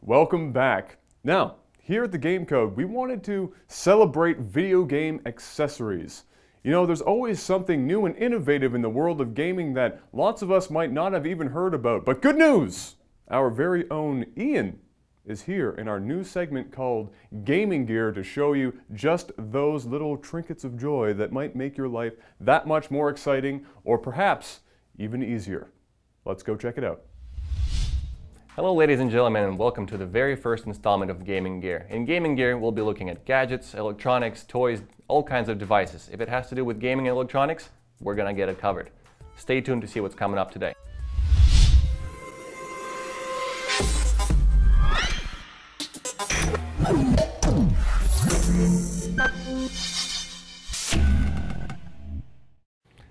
Welcome back. Now, here at the Game Code, we wanted to celebrate video game accessories. You know, there's always something new and innovative in the world of gaming that lots of us might not have even heard about. But good news! Our very own Ian is here in our new segment called Gaming Gear to show you just those little trinkets of joy that might make your life that much more exciting or perhaps even easier. Let's go check it out. Hello ladies and gentlemen, and welcome to the very first installment of Gaming Gear. In Gaming Gear, we'll be looking at gadgets, electronics, toys, all kinds of devices. If it has to do with gaming and electronics, we're gonna get it covered. Stay tuned to see what's coming up today.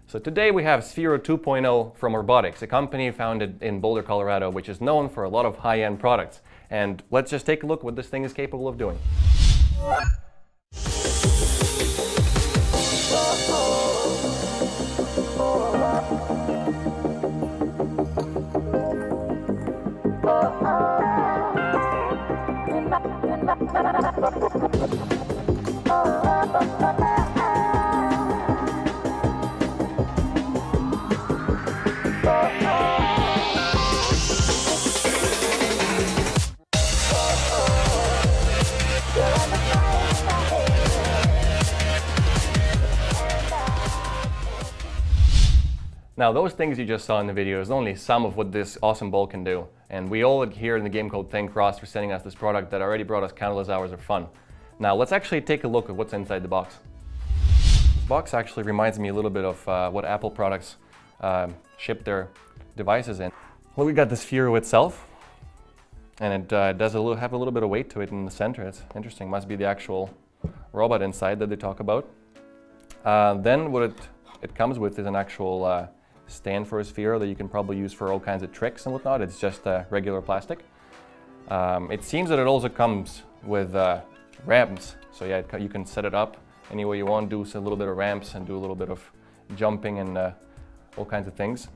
So today we have Sphero 2.0 from Orbotix, a company founded in Boulder, Colorado, which is known for a lot of high-end products. And let's just take a look what this thing is capable of doing. Now those things you just saw in the video is only some of what this awesome ball can do. And we all here in the Game Code thank Ross for sending us this product that already brought us countless hours of fun. Now let's actually take a look at what's inside the box. This box actually reminds me a little bit of what Apple products ship their devices in. Well, we got the Sphero itself, and it does have a little bit of weight to it in the center. It's interesting, must be the actual robot inside that they talk about. Then what it comes with is an actual stand for a Sphero that you can probably use for all kinds of tricks and whatnot. It's just regular plastic. It seems that it also comes with ramps, so yeah, you can set it up any way you want, do a little bit of ramps and do a little bit of jumping and all kinds of things.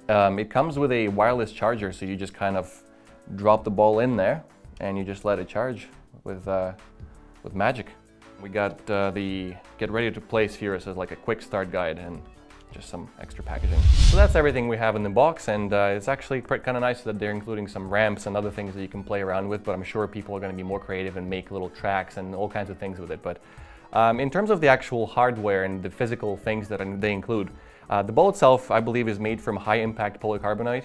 It comes with a wireless charger, so you just kind of drop the ball in there and you just let it charge with magic. We got the Get Ready to Play Sphero, so it's like a quick start guide and just some extra packaging. So that's everything we have in the box, and it's actually kind of nice that they're including some ramps and other things that you can play around with, but I'm sure people are going to be more creative and make little tracks and all kinds of things with it. But in terms of the actual hardware and the physical things that they include, the ball itself, I believe, is made from high-impact polycarbonate,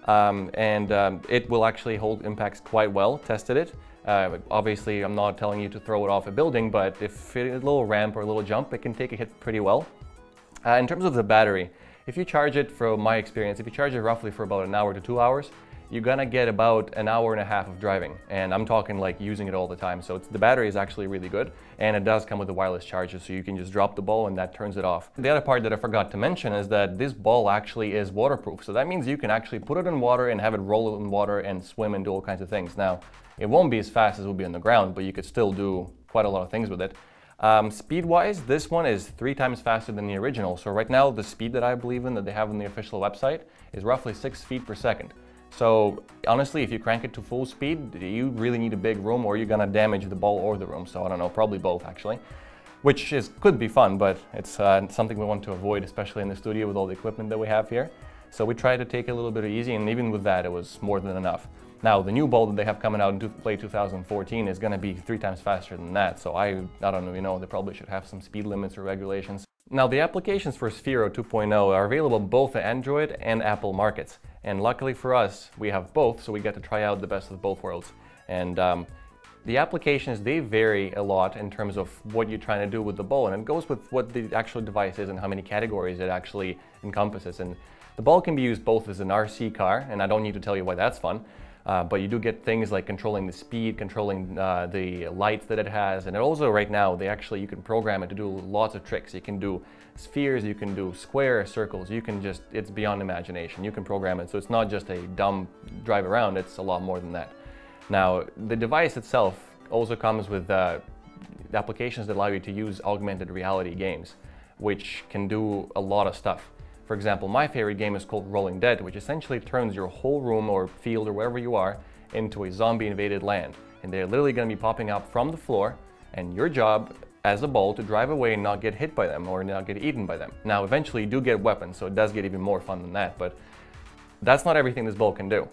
and it will actually hold impacts quite well. Tested it. Obviously, I'm not telling you to throw it off a building, but if a little ramp or a little jump, it can take a hit pretty well. In terms of the battery, if you charge it, from my experience, if you charge it roughly for about an hour to 2 hours, you're gonna get about an hour and a half of driving. And I'm talking like using it all the time. So the battery is actually really good, and it does come with a wireless charger, so you can just drop the ball and that turns it off. The other part that I forgot to mention is that this ball actually is waterproof. So that means you can actually put it in water and have it roll in water and swim and do all kinds of things. Now, it won't be as fast as it will be on the ground, but you could still do quite a lot of things with it. Speed-wise, this one is 3 times faster than the original. So right now, the speed that I believe in that they have on the official website is roughly 6 feet per second. So honestly, if you crank it to full speed, you really need a big room or you're gonna damage the ball or the room. So I don't know, probably both actually, which could be fun, but it's something we want to avoid, especially in the studio with all the equipment that we have here. So we tried to take it a little bit easy, and even with that, it was more than enough. Now, the new ball that they have coming out in Play 2014 is going to be 3 times faster than that, so I don't know, you know, they probably should have some speed limits or regulations. Now, the applications for Sphero 2.0 are available both at Android and Apple markets, and luckily for us, we have both, so we get to try out the best of both worlds. And the applications, they vary a lot in terms of what you're trying to do with the ball, and it goes with what the actual device is and how many categories it actually encompasses. And the ball can be used both as an RC car, and I don't need to tell you why that's fun, but you do get things like controlling the speed, controlling the lights that it has, and it also right now you can program it to do lots of tricks. You can do spheres, you can do square circles, it's beyond imagination. You can program it, so it's not just a dumb drive around, it's a lot more than that. Now, the device itself also comes with applications that allow you to use augmented reality games, which can do a lot of stuff. For example, my favorite game is called Rolling Dead, which essentially turns your whole room or field or wherever you are into a zombie invaded land. And they're literally going to be popping up from the floor, and your job as a bowl to drive away and not get hit by them or not get eaten by them. Now eventually you do get weapons, so it does get even more fun than that, but that's not everything this bowl can do.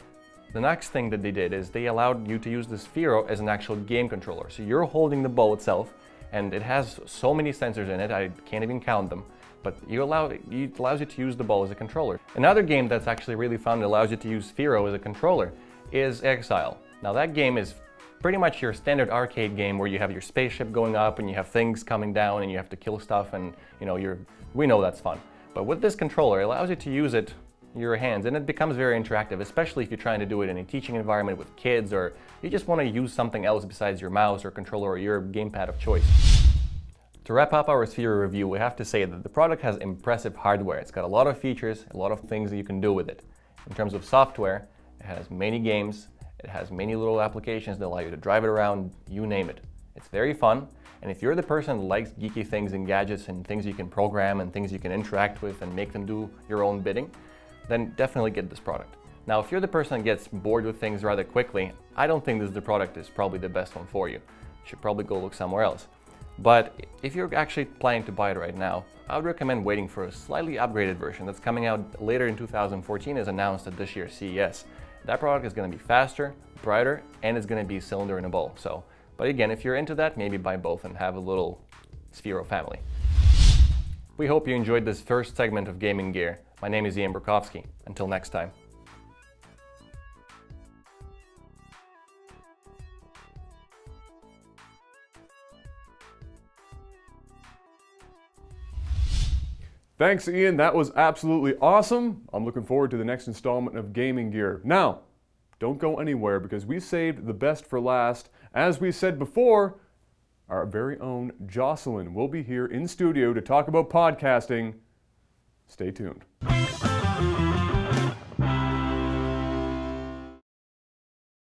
The next thing that they did is they allowed you to use the Sphero as an actual game controller. So you're holding the bowl itself, and it has so many sensors in it, I can't even count them, but it allows you to use the bowl as a controller. Another game that's actually really fun that allows you to use Sphero as a controller is Exile. Now that game is pretty much your standard arcade game where you have your spaceship going up and you have things coming down and you have to kill stuff, and we know that's fun. But with this controller, it allows you to use it your hands, and it becomes very interactive, especially if you're trying to do it in a teaching environment with kids, or you just want to use something else besides your mouse or controller or your gamepad of choice. To wrap up our Sphero review, we have to say that the product has impressive hardware. It's got a lot of features, a lot of things that you can do with it. In terms of software, it has many games, it has many little applications that allow you to drive it around, you name it. It's very fun, and if you're the person who likes geeky things and gadgets and things you can program and things you can interact with and make them do your own bidding, then definitely get this product. Now, if you're the person that gets bored with things rather quickly, I don't think the product is probably the best one for you. You should probably go look somewhere else. But if you're actually planning to buy it right now, I would recommend waiting for a slightly upgraded version that's coming out later in 2014 as announced at this year's CES. That product is going to be faster, brighter, and it's going to be cylinder in a bowl. But again, if you're into that, maybe buy both and have a little Sphero family. We hope you enjoyed this first segment of Gaming Gear. My name is Ian Burkowski. Until next time. Thanks, Ian. That was absolutely awesome. I'm looking forward to the next installment of Gaming Gear. Now, don't go anywhere because we saved the best for last. As we said before, our very own Jocelyn will be here in studio to talk about podcasting. Stay tuned.